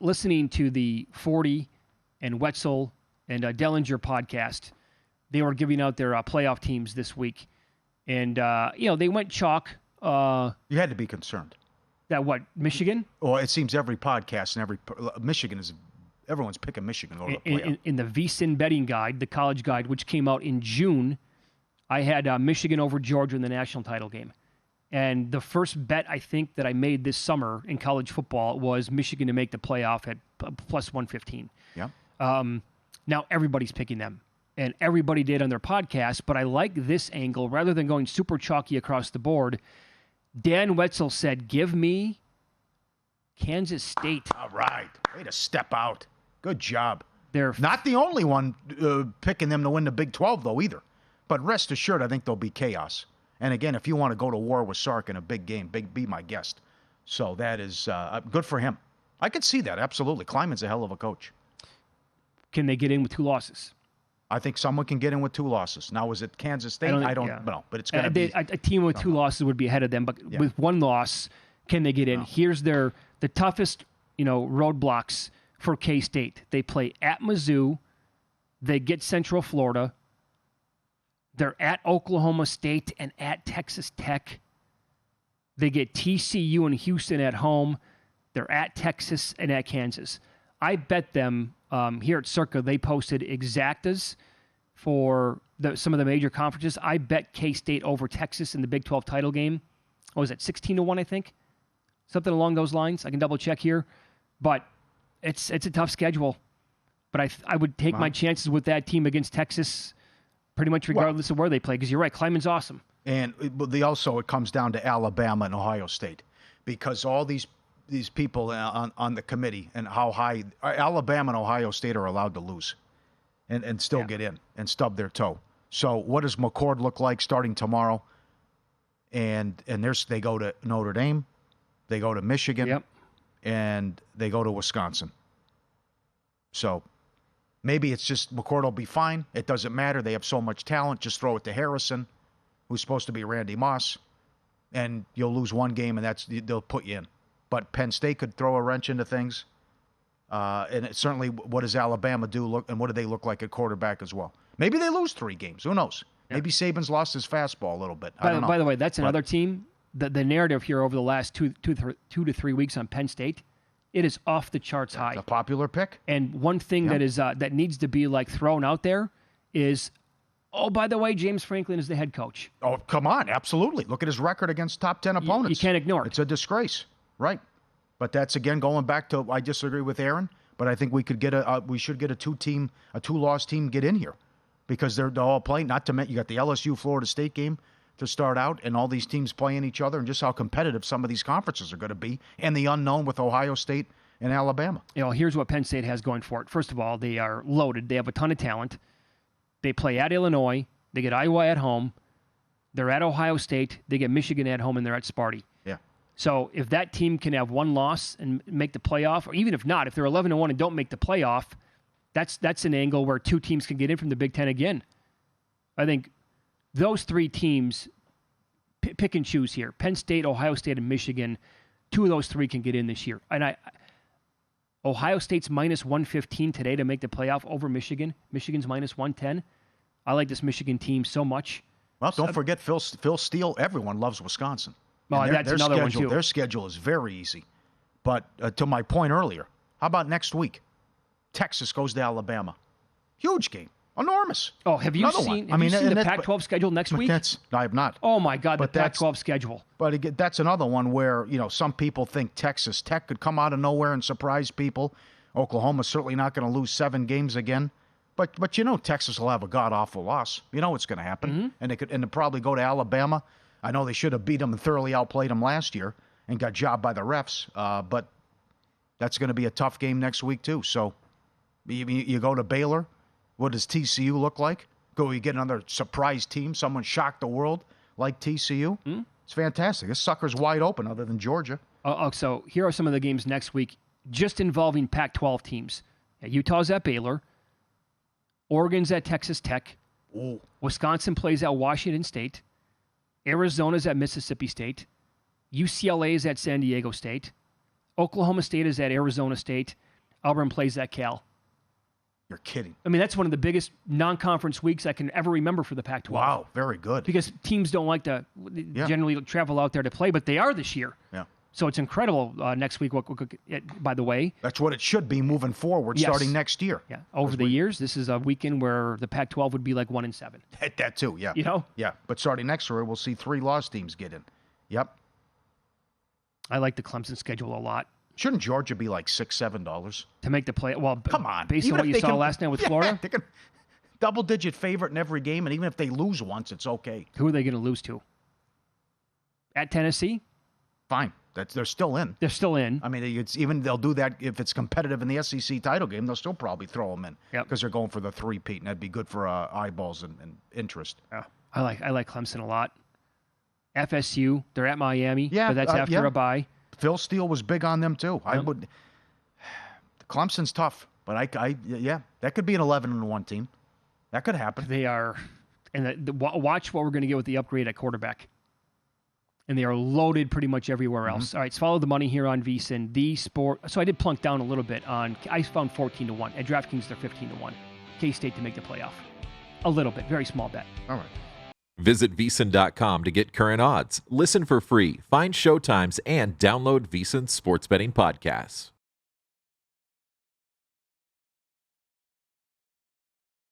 listening to the 40 and Wetzel and Dellinger podcast. They were giving out their playoff teams this week. And, they went chalk. You had to be concerned. That what, Michigan? Well, it seems every podcast and Michigan is, everyone's picking Michigan over the playoff. In the VSiN betting guide, the college guide, which came out in June, I had Michigan over Georgia in the national title game. And the first bet I think that I made this summer in college football was Michigan to make the playoff at plus 115. Yeah. Now everybody's picking them. And everybody did on their podcast, but I like this angle. Rather than going super chalky across the board, Dan Wetzel said, give me Kansas State. All right. Way to step out. Good job. They're not the only one picking them to win the Big 12, though, either. But rest assured, I think there'll be chaos. And again, if you want to go to war with Sark in a big game, be my guest. So that is good for him. I could see that, absolutely. Kleiman's a hell of a coach. Can they get in with 2 losses? I think someone can get in with 2 losses. Now, is it Kansas State? I don't know, but it's going to be. A team with 2 losses would be ahead of them, but with 1 loss, can they get in? No. Here's the toughest, roadblocks for K-State. They play at Mizzou. They get Central Florida. They're at Oklahoma State and at Texas Tech. They get TCU and Houston at home. They're at Texas and at Kansas. I bet them here at Circa, they posted exactas for some of the major conferences. I bet K-State over Texas in the Big 12 title game. What was it, 16-1, I think? Something along those lines. I can double check here. But it's a tough schedule. But I would take my chances with that team against Texas pretty much regardless of where they play, because you're right, Kleiman's awesome. And it comes down to Alabama and Ohio State, because all these people on the committee and how high Alabama and Ohio State are allowed to lose and still get in and stub their toe. So what does McCord look like starting tomorrow? And they go to Notre Dame, they go to Michigan, and they go to Wisconsin. So maybe it's just McCord will be fine. It doesn't matter. They have so much talent. Just throw it to Harrison, who's supposed to be Randy Moss, and you'll lose 1 game, and they'll put you in. But Penn State could throw a wrench into things. And certainly, what does Alabama do? And what do they look like at quarterback as well? Maybe they lose 3 games. Who knows? Yeah. Maybe Saban's lost his fastball a little bit. I don't know. By the way, that's another team. The narrative here over the last 2 to 3 weeks on Penn State, it is off the charts high. A popular pick. And one thing that needs to be thrown out there is, oh, by the way, James Franklin is the head coach. Oh, come on, absolutely. Look at his record against top 10 opponents. You can't ignore it. It's a disgrace, right? But that's again going back to, I disagree with Aaron, but I think we should get a 2-loss team get in here, because they're all playing. Not to mention, you got the LSU Florida State game to start out, and all these teams playing each other, and just how competitive some of these conferences are going to be, and the unknown with Ohio State and Alabama. Here's what Penn State has going for it. First of all, they are loaded. They have a ton of talent. They play at Illinois. They get Iowa at home. They're at Ohio State. They get Michigan at home, and they're at Sparty. Yeah. So if that team can have 1 loss and make the playoff, or even if not, if they're 11-1 and don't make the playoff, that's an angle where 2 teams can get in from the Big Ten again. I think those 3 teams, pick and choose here. Penn State, Ohio State, and Michigan, 2 of those 3 can get in this year. And Ohio State's minus 115 today to make the playoff over Michigan. Michigan's minus 110. I like this Michigan team so much. Well, don't forget Phil Steele. Everyone loves Wisconsin. Well, that's another one, too. Their schedule is very easy. But to my point earlier, how about next week? Texas goes to Alabama. Huge game. Enormous. Oh, have you seen the Pac-12 schedule next week? I have not. Oh, my God, the Pac-12 schedule. But again, that's another one where, some people think Texas Tech could come out of nowhere and surprise people. Oklahoma's certainly not going to lose 7 games again. But Texas will have a god-awful loss. You know what's going to happen. Mm-hmm. And they'll probably go to Alabama. I know they should have beat them and thoroughly outplayed them last year and got jobbed by the refs. But that's going to be a tough game next week, too. So you go to Baylor. What does TCU look like? You get another surprise team. Someone shocked the world like TCU. Mm-hmm. It's fantastic. This sucker's wide open other than Georgia. So here are some of the games next week just involving Pac-12 teams. Utah's at Baylor. Oregon's at Texas Tech. Ooh. Wisconsin plays at Washington State. Arizona's at Mississippi State. UCLA is at San Diego State. Oklahoma State is at Arizona State. Auburn plays at Cal. You're kidding. I mean, that's one of the biggest non-conference weeks I can ever remember for the Pac-12. Wow, very good. Because teams don't like to generally travel out there to play, but they are this year. Yeah. So it's incredible next week, by the way. That's what it should be moving forward, starting next year. Yeah. Over the years, this is a weekend where the Pac-12 would be like 1-7. That too, yeah. You know? Yeah, but starting next year, we'll see 3 lost teams get in. Yep. I like the Clemson schedule a lot. Shouldn't Georgia be like $6-7 to make the play? Well, come on. Based on what you saw last night with Florida, they can double-digit favorite in every game, and even if they lose once, it's okay. Who are they going to lose to? At Tennessee? Fine. They're still in. They're still in. I mean, they'll do that if it's competitive in the SEC title game. They'll still probably throw them in because they're going for the 3-peat, and that'd be good for eyeballs and interest. Yeah. I like Clemson a lot. FSU, they're at Miami, but that's after a bye. Phil Steele was big on them too. I would. Clemson's tough, but that could be an 11-1 team. That could happen. They are, and watch what we're going to get with the upgrade at quarterback. And they are loaded pretty much everywhere else. All right, so follow the money here on VSiN. The sport. So I did plunk down a little bit on. I found 14-1 at DraftKings. They're 15-1. K-State to make the playoff. A little bit, very small bet. All right. Visit VSiN.com to get current odds. Listen for free. Find showtimes and download VSiN sports betting podcasts.